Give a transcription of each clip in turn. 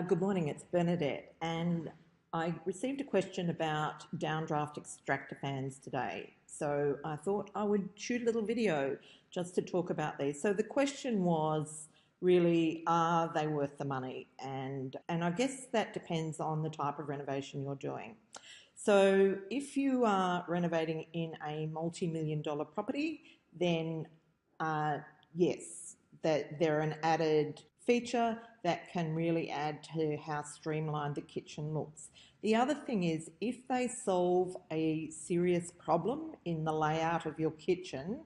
Good morning, it's Bernadette, and I received a question about Downdraft Extractor fans today. So I thought I would shoot a little video just to talk about these. So the question was really, are they worth the money? And I guess that depends on the type of renovation you're doing. So if you are renovating in a multi-million-dollar property, then yes, that they're an added feature that can really add to how streamlined the kitchen looks. The other thing is, if they solve a serious problem in the layout of your kitchen,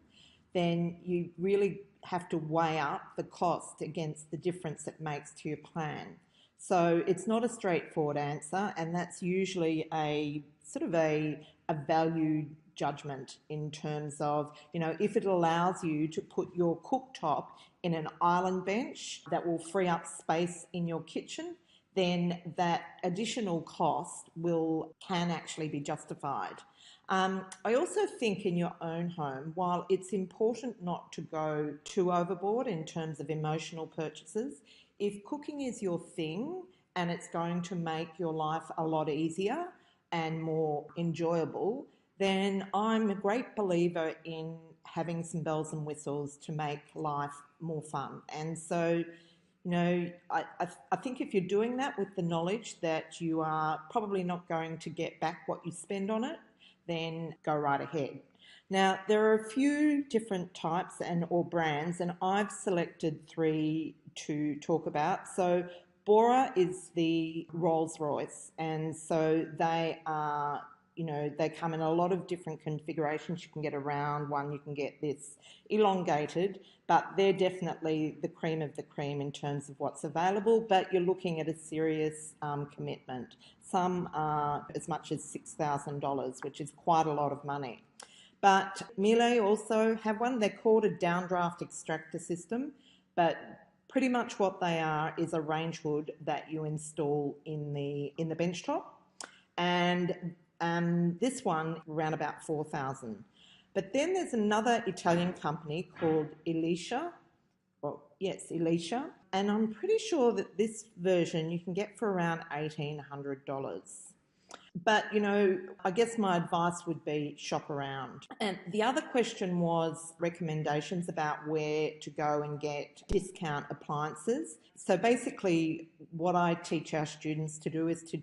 then you really have to weigh up the cost against the difference it makes to your plan. So it's not a straightforward answer, and that's usually a sort of a value judgment in terms of, if it allows you to put your cooktop in an island bench that will free up space in your kitchen, then that additional cost can actually be justified. I also think in your own home, while it's important not to go too overboard in terms of emotional purchases, if cooking is your thing and it's going to make your life a lot easier and more enjoyable, then I'm a great believer in having some bells and whistles to make life more fun. And so, I think if you're doing that with the knowledge that you are probably not going to get back what you spend on it, then go right ahead. Now, there are a few different types or brands, and I've selected three to talk about. So Bora is the Rolls Royce, and so they are, they come in a lot of different configurations. You can get a round one, you can get this elongated, but they're definitely the cream of the cream in terms of what's available, but you're looking at a serious commitment. Some are as much as $6,000, which is quite a lot of money. But Miele also have one. They're called a Downdraft Extractor system, but pretty much what they are is a range hood that you install in the benchtop, and this one around about 4,000. But then there's another Italian company called Elisha. Well, yes, Elisha, and I'm pretty sure that this version you can get for around $1,800. But, I guess my advice would be shop around. And the other question was recommendations about where to go and get discount appliances. So basically what I teach our students to do is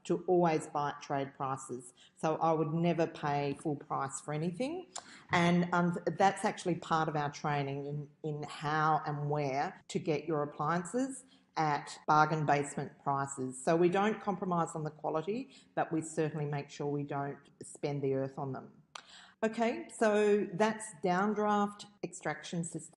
to always buy at trade prices. So I would never pay full price for anything. And that's actually part of our training in how and where to get your appliances at bargain basement prices. So we don't compromise on the quality, but we certainly make sure we don't spend the earth on them. Okay, so that's Downdraft Extraction System.